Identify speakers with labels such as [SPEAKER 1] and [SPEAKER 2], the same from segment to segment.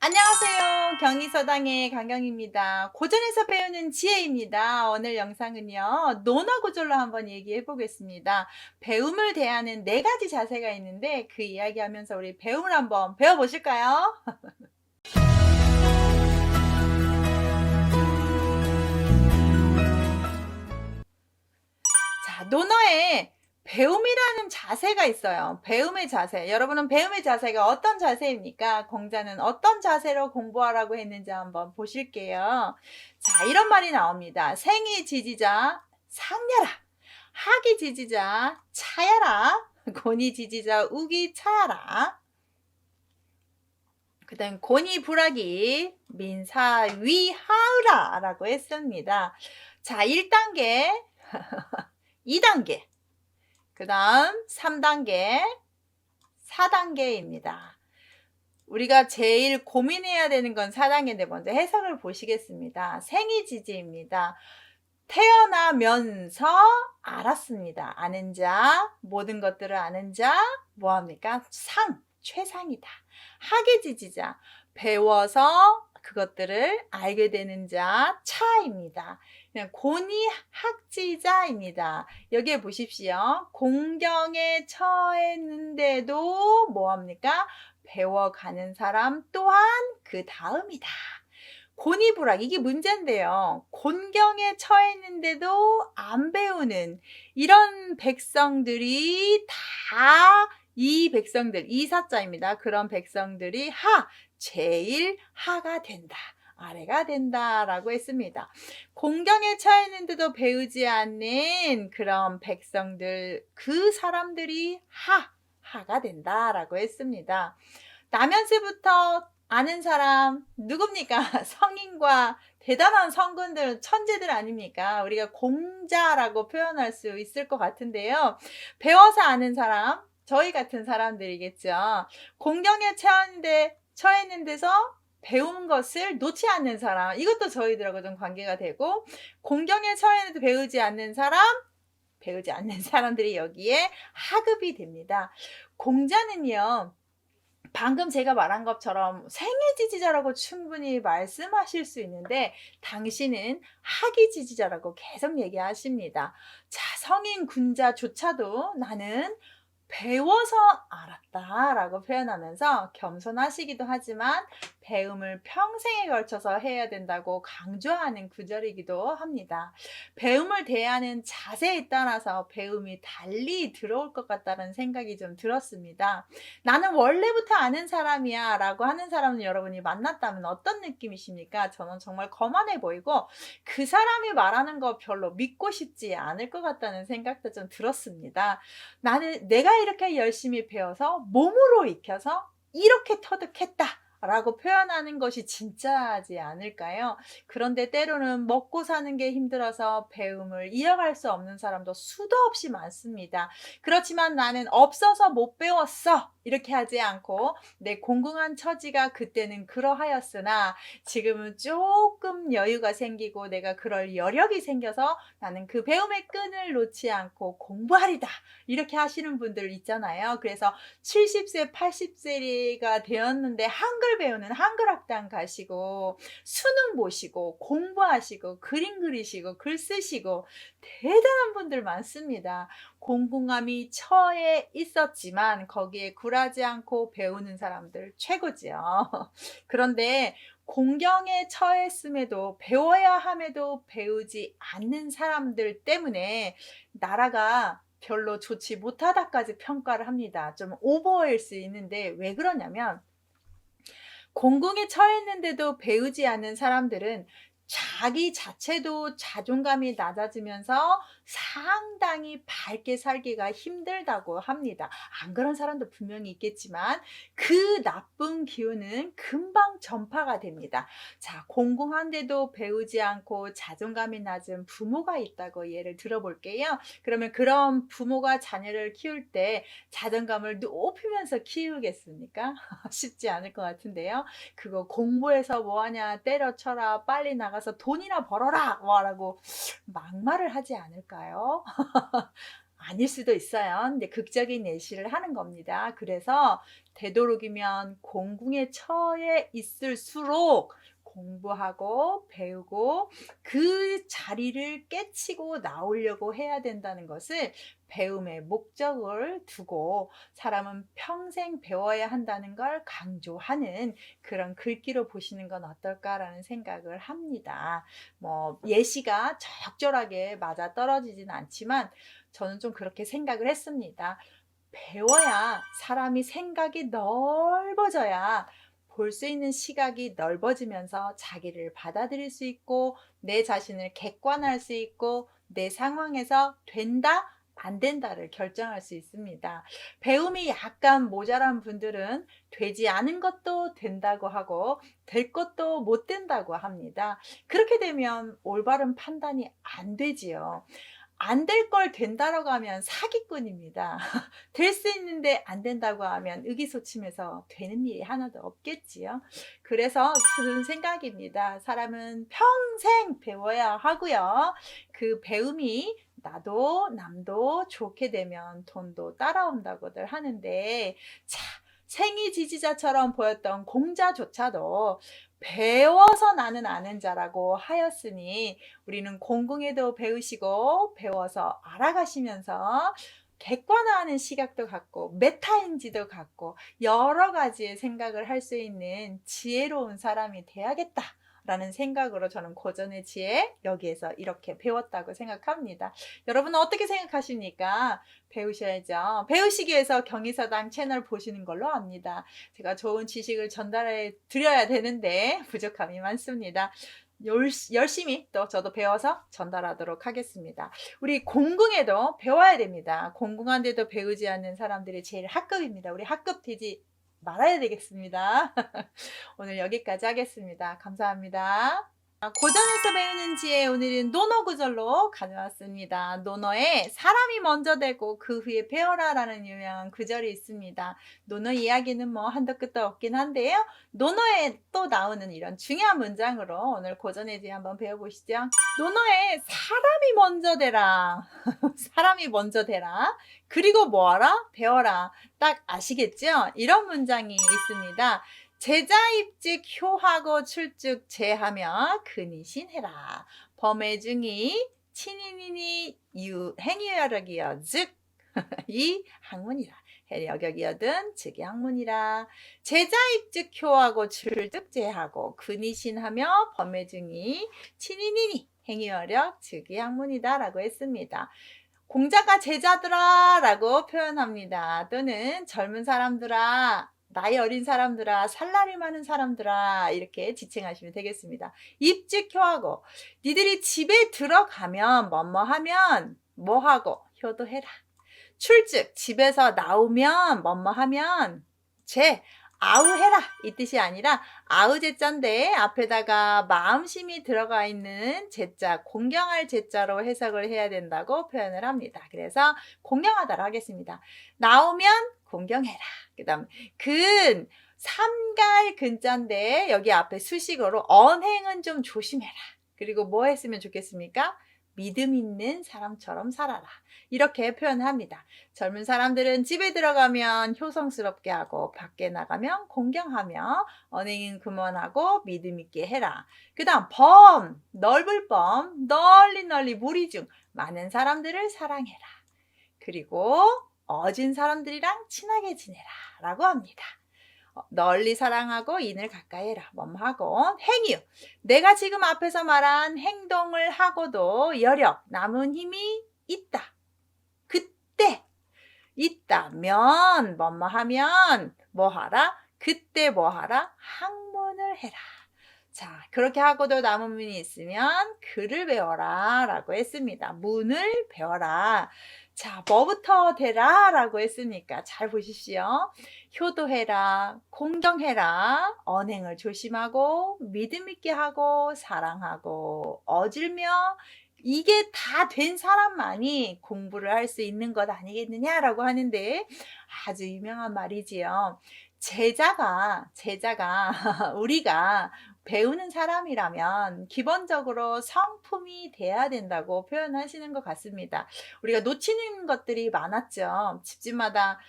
[SPEAKER 1] 안녕하세요. 경리서당의 강경입니다. 고전에서 배우는 지혜입니다. 오늘 영상은요, 논어 구절로 한번 얘기해 보겠습니다. 배움을 대하는 4가지 자세가 있는데 그 이야기 하면서 우리 배움을 한번 배워보실까요? 자, 논어에 배움이라는 자세가 있어요. 배움의 자세. 여러분은 배움의 자세가 어떤 자세입니까? 공자는 어떤 자세로 공부하라고 했는지 한번 보실게요. 자, 이런 말이 나옵니다. 생이 지지자 상야라. 학이 지지자 차야라. 곤이 지지자 우기 차야라. 그 다음 곤이 불하기 민사위 하으라 라고 했습니다. 자, 1단계 2단계 그 다음 3단계 4단계입니다. 우리가 제일 고민해야 되는 건 4단계인데 먼저 해석을 보시겠습니다. 생이지지입니다. 태어나면서 알았습니다. 아는 자, 모든 것들을 아는 자, 뭐합니까? 최상이다. 학이지지자, 배워서 그것들을 알게 되는 자, 차입니다. 곤이 학지자입니다. 여기에 보십시오. 공경에 처했는데도 뭐합니까? 배워가는 사람 또한 그 다음이다. 곤이불학, 이게 문제인데요. 곤경에 처했는데도 안 배우는 이런 백성들이 다 이 백성들, 이사자입니다. 그런 백성들이 제일 하가 된다. 아래가 된다라고 했습니다. 공경에 처했는데도 배우지 않는 그런 백성들, 그 사람들이 하가 된다라고 했습니다. 나면서부터 아는 사람 누굽니까? 성인과 대단한 성군들, 천재들 아닙니까? 우리가 공자라고 표현할 수 있을 것 같은데요. 배워서 아는 사람, 저희 같은 사람들이겠죠. 공경에 처했는 데서 배운 것을 놓지 않는 사람, 이것도 저희들하고 좀 관계가 되고, 공경에 처했는데 배우지 않는 사람들이 여기에 하급이 됩니다. 공자는요, 방금 제가 말한 것처럼 생애지지자라고 충분히 말씀하실 수 있는데 당신은 학이지지자라고 계속 얘기하십니다. 자, 성인 군자조차도 나는 배워서 알았다라고 표현하면서 겸손하시기도 하지만 배움을 평생에 걸쳐서 해야 된다고 강조하는 구절이기도 합니다. 배움을 대하는 자세에 따라서 배움이 달리 들어올 것 같다는 생각이 좀 들었습니다. 나는 원래부터 아는 사람이야 라고 하는 사람은 여러분이 만났다면 어떤 느낌이십니까? 저는 정말 거만해 보이고 그 사람이 말하는 거 별로 믿고 싶지 않을 것 같다는 생각도 좀 들었습니다. 내가 이렇게 열심히 배워서 몸으로 익혀서 이렇게 터득했다 라고 표현하는 것이 진짜지 않을까요? 그런데 때로는 먹고 사는 게 힘들어서 배움을 이어갈 수 없는 사람도 수도 없이 많습니다. 그렇지만 나는 없어서 못 배웠어 이렇게 하지 않고 내 공공한 처지가 그때는 그러하였으나 지금은 조금 여유가 생기고 내가 그럴 여력이 생겨서 나는 그 배움의 끈을 놓지 않고 공부하리다 이렇게 하시는 분들 있잖아요. 그래서 70세 80세가 되었는데 한글 배우는 한글학당 가시고 수능 보시고 공부하시고 그림 그리시고 글 쓰시고 대단한 분들 많습니다. 공공함이 처해 있었지만 거기에 굴하지 않고 배우는 사람들 최고지요. 그런데 공경에 처했음에도 배워야 함에도 배우지 않는 사람들 때문에 나라가 별로 좋지 못하다까지 평가를 합니다. 좀 오버일 수 있는데 왜 그러냐면 공공에 처했는데도 배우지 않는 사람들은 자기 자체도 자존감이 낮아지면서 상당히 밝게 살기가 힘들다고 합니다. 안 그런 사람도 분명히 있겠지만 그 나쁜 기운은 금방 전파가 됩니다. 자, 공공한데도 배우지 않고 자존감이 낮은 부모가 있다고 예를 들어볼게요. 그러면 그런 부모가 자녀를 키울 때 자존감을 높이면서 키우겠습니까? 쉽지 않을 것 같은데요. 그거 공부해서 뭐하냐 때려쳐라 빨리 나가서 돈이나 벌어라 라고 막말을 하지 않을까요? 아닐 수도 있어요. 근데 극적인 예시를 하는 겁니다. 그래서 되도록이면 공궁에 처해 있을수록 공부하고 배우고 그 자리를 깨치고 나오려고 해야 된다는 것을 배움의 목적을 두고 사람은 평생 배워야 한다는 걸 강조하는 그런 글귀로 보시는 건 어떨까라는 생각을 합니다. 뭐 예시가 적절하게 맞아 떨어지진 않지만 저는 좀 그렇게 생각을 했습니다. 배워야 사람이 생각이 넓어져야 볼 수 있는 시각이 넓어지면서 자기를 받아들일 수 있고 내 자신을 객관할 수 있고 내 상황에서 된다, 안 된다를 결정할 수 있습니다. 배움이 약간 모자란 분들은 되지 않은 것도 된다고 하고 될 것도 못 된다고 합니다. 그렇게 되면 올바른 판단이 안 되지요. 안 될 걸 된다라고 하면 사기꾼입니다. 될 수 있는데 안 된다고 하면 의기소침해서 되는 일이 하나도 없겠지요. 그래서 드는 생각입니다. 사람은 평생 배워야 하고요. 그 배움이 나도 남도 좋게 되면 돈도 따라온다고들 하는데, 자, 생이지지자처럼 보였던 공자조차도 배워서 나는 아는 자라고 하였으니 우리는 공궁에도 배우시고 배워서 알아가시면서 객관화하는 시각도 갖고 메타인지도 갖고 여러 가지의 생각을 할 수 있는 지혜로운 사람이 돼야겠다 라는 생각으로 저는 고전의 지혜 여기에서 이렇게 배웠다고 생각합니다. 여러분은 어떻게 생각하십니까? 배우셔야죠. 배우시기 위해서 경의사당 채널 보시는 걸로 압니다. 제가 좋은 지식을 전달해 드려야 되는데 부족함이 많습니다. 열심히 또 저도 배워서 전달하도록 하겠습니다. 우리 공궁에도 배워야 됩니다. 공궁한데도 배우지 않는 사람들이 제일 학급입니다. 우리 학급 되지 말아야 되겠습니다. 오늘 여기까지 하겠습니다. 감사합니다. 고전에서 배우는 지혜, 오늘은 논어 구절로 가져왔습니다. 논어에 사람이 먼저 되고 그 후에 배워라 라는 유명한 구절이 있습니다. 논어 이야기는 뭐 한도 끝도 없긴 한데요. 논어에 또 나오는 이런 중요한 문장으로 오늘 고전의 지혜 한번 배워보시죠. 논어에 사람이 먼저 되라. 사람이 먼저 되라. 그리고 뭐하라? 배워라. 딱 아시겠죠? 이런 문장이 있습니다. 제자입직 효하고 출즉 제하며 근이신해라. 범해중이 친인이니 행위여력이여 즉 이 학문이라. 해여격이여든 즉이 학문이라. 제자입직 효하고 출즉 제하고 근이신하며 범해중이 친인이니 행위여력 즉이 학문이다 라고 했습니다. 공자가 제자들아 라고 표현합니다. 또는 젊은 사람들아, 나이 어린 사람들아, 살날이 많은 사람들아 이렇게 지칭하시면 되겠습니다. 입직효하고 니들이 집에 들어가면 뭐뭐하면 뭐하고 효도해라. 출직 집에서 나오면 뭐뭐하면 아우해라 이 뜻이 아니라 아우제자인데 앞에다가 마음심이 들어가 있는 제자, 공경할 제자로 해석을 해야 된다고 표현을 합니다. 그래서 공경하다로 하겠습니다. 나오면 공경해라. 그 다음 삼갈 근자인데 여기 앞에 수식어로 언행은 좀 조심해라. 그리고 뭐 했으면 좋겠습니까? 믿음 있는 사람처럼 살아라. 이렇게 표현합니다. 젊은 사람들은 집에 들어가면 효성스럽게 하고 밖에 나가면 공경하며 언행은 그만하고 믿음 있게 해라. 그 다음 넓을 범, 널리 무리 중 많은 사람들을 사랑해라. 그리고 어진 사람들이랑 친하게 지내라 라고 합니다. 널리 사랑하고 인을 가까이 해라. 뭐하고 행유. 내가 지금 앞에서 말한 행동을 하고도 여력, 남은 힘이 있다. 그때 있다면 뭐하면 뭐하라? 그때 뭐하라? 학문을 해라. 자, 그렇게 하고도 남은 문이 있으면 글을 배워라 라고 했습니다. 문을 배워라. 자, 뭐부터 되라 라고 했으니까 잘 보십시오. 효도해라, 공경해라, 언행을 조심하고 믿음 있게 하고 사랑하고 어질며 이게 다 된 사람만이 공부를 할 수 있는 것 아니겠느냐라고 하는데 아주 유명한 말이지요. 제자가 우리가 배우는 사람이라면 기본적으로 성품이 돼야 된다고 표현하시는 것 같습니다. 우리가 놓치는 것들이 많았죠. 집집마다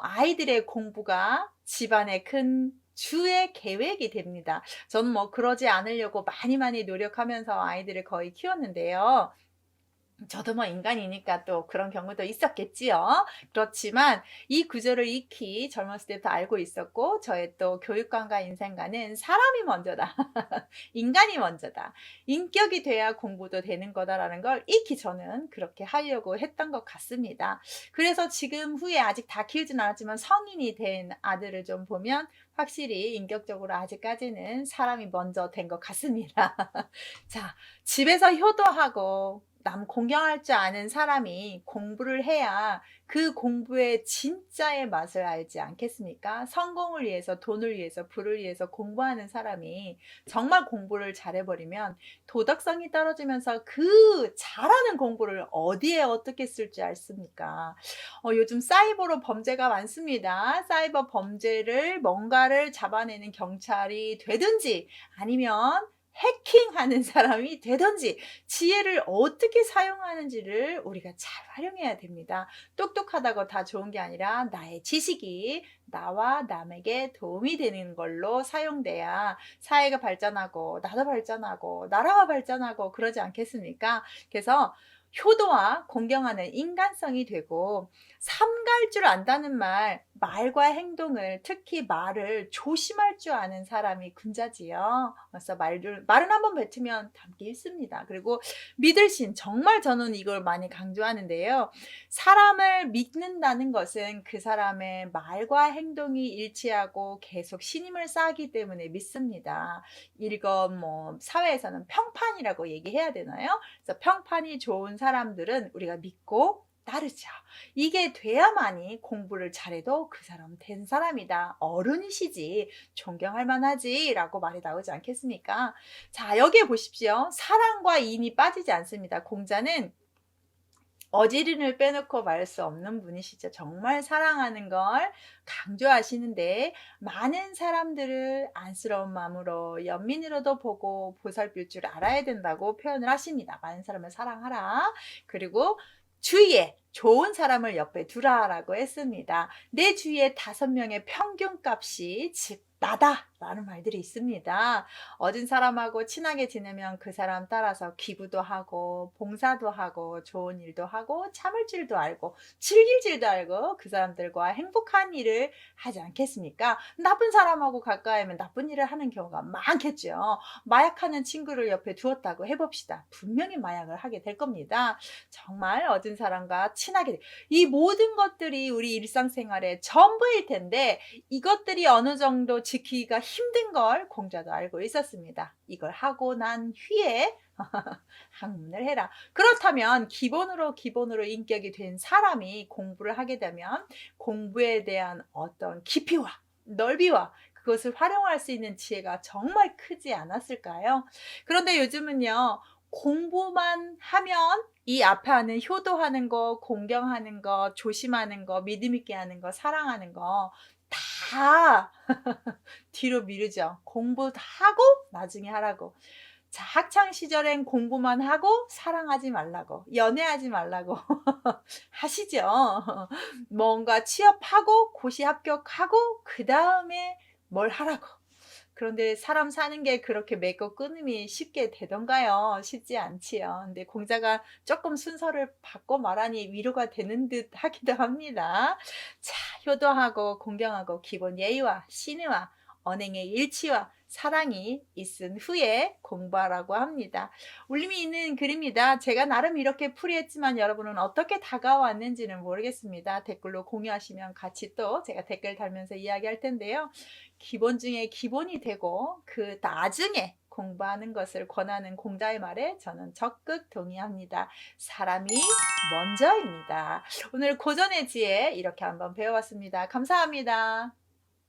[SPEAKER 1] 아이들의 공부가 집안의 큰 주의 계획이 됩니다. 저는 뭐 그러지 않으려고 많이 많이 노력하면서 아이들을 거의 키웠는데요. 저도 뭐 인간이니까 또 그런 경우도 있었겠지요. 그렇지만 이 구조를 익히 젊었을 때부터 알고 있었고, 저의 또 교육관과 인생관은 사람이 먼저다. 인간이 먼저다. 인격이 돼야 공부도 되는 거다라는 걸 익히 저는 그렇게 하려고 했던 것 같습니다. 그래서 지금 후에 아직 다 키우진 않았지만 성인이 된 아들을 좀 보면 확실히 인격적으로 아직까지는 사람이 먼저 된 것 같습니다. 자, 집에서 효도하고 남 공경할 줄 아는 사람이 공부를 해야 그 공부의 진짜의 맛을 알지 않겠습니까? 성공을 위해서, 돈을 위해서, 부를 위해서 공부하는 사람이 정말 공부를 잘해버리면 도덕성이 떨어지면서 그 잘하는 공부를 어디에 어떻게 쓸지 않습니까? 요즘 사이버로 범죄가 많습니다. 사이버 범죄를 뭔가를 잡아내는 경찰이 되든지 아니면 해킹하는 사람이 되든지 지혜를 어떻게 사용하는지를 우리가 잘 활용해야 됩니다. 똑똑하다고 다 좋은 게 아니라 나의 지식이 나와 남에게 도움이 되는 걸로 사용돼야 사회가 발전하고 나도 발전하고 나라가 발전하고 그러지 않겠습니까? 그래서 효도와 공경하는 인간성이 되고, 삼갈 줄 안다는 말과 행동을, 특히 말을 조심할 줄 아는 사람이 군자지요. 그래서 말은 한번 뱉으면 담기 있습니다. 그리고 믿을 신, 정말 저는 이걸 많이 강조하는데요. 사람을 믿는다는 것은 그 사람의 말과 행동이 일치하고 계속 신임을 쌓기 때문에 믿습니다. 이건 뭐 사회에서는 평판이라고 얘기해야 되나요? 그래서 평판이 좋은 사람들은 우리가 믿고 따르죠. 이게 돼야만이 공부를 잘해도 그 사람은 된 사람이다, 어른이시지, 존경할 만하지 라고 말이 나오지 않겠습니까? 자, 여기에 보십시오. 사랑과 인이 빠지지 않습니다. 공자는 어지른을 빼놓고 말 수 없는 분이시죠. 정말 사랑하는 걸 강조하시는데, 많은 사람들을 안쓰러운 마음으로 연민으로도 보고 보살필 줄 알아야 된다고 표현을 하십니다. 많은 사람을 사랑하라. 그리고 주위에 좋은 사람을 옆에 두라라고 했습니다. 내 주위에 5명의 평균값이 즉 나다 라는 말들이 있습니다. 얻은 사람하고 친하게 지내면 그 사람 따라서 기부도 하고 봉사도 하고 좋은 일도 하고 참을 줄도 알고 즐길 줄도 알고 그 사람들과 행복한 일을 하지 않겠습니까? 나쁜 사람하고 가까이 하면 나쁜 일을 하는 경우가 많겠죠. 마약하는 친구를 옆에 두었다고 해봅시다. 분명히 마약을 하게 될 겁니다. 정말 얻은 사람과 친하게, 이 모든 것들이 우리 일상생활의 전부일 텐데 이것들이 어느 정도 지키기가 힘든 걸 공자도 알고 있었습니다. 이걸 하고 난 후에 학문을 해라. 그렇다면 기본으로 인격이 된 사람이 공부를 하게 되면 공부에 대한 어떤 깊이와 넓이와 그것을 활용할 수 있는 지혜가 정말 크지 않았을까요? 그런데 요즘은요, 공부만 하면 이 앞에 하는 효도하는 거, 공경하는 거, 조심하는 거, 믿음 있게 하는 거, 사랑하는 거 다 뒤로 미루죠. 공부 하고 나중에 하라고. 자, 학창 시절엔 공부만 하고 사랑하지 말라고, 연애하지 말라고 하시죠. 뭔가 취업하고 고시 합격하고 그다음에 뭘 하라고. 그런데 사람 사는 게 그렇게 맺고 끊음이 쉽게 되던가요? 쉽지 않지요. 근데 공자가 조금 순서를 바꿔 말하니 위로가 되는 듯 하기도 합니다. 자, 효도하고 공경하고 기본 예의와 신의와 언행의 일치와 사랑이 있은 후에 공부하라고 합니다. 울림이 있는 글입니다. 제가 나름 이렇게 풀이했지만 여러분은 어떻게 다가왔는지는 모르겠습니다. 댓글로 공유하시면 같이 또 제가 댓글 달면서 이야기할 텐데요. 기본 중에 기본이 되고 그 나중에 공부하는 것을 권하는 공자의 말에 저는 적극 동의합니다. 사람이 먼저입니다. 오늘 고전의 지혜 이렇게 한번 배워봤습니다. 감사합니다.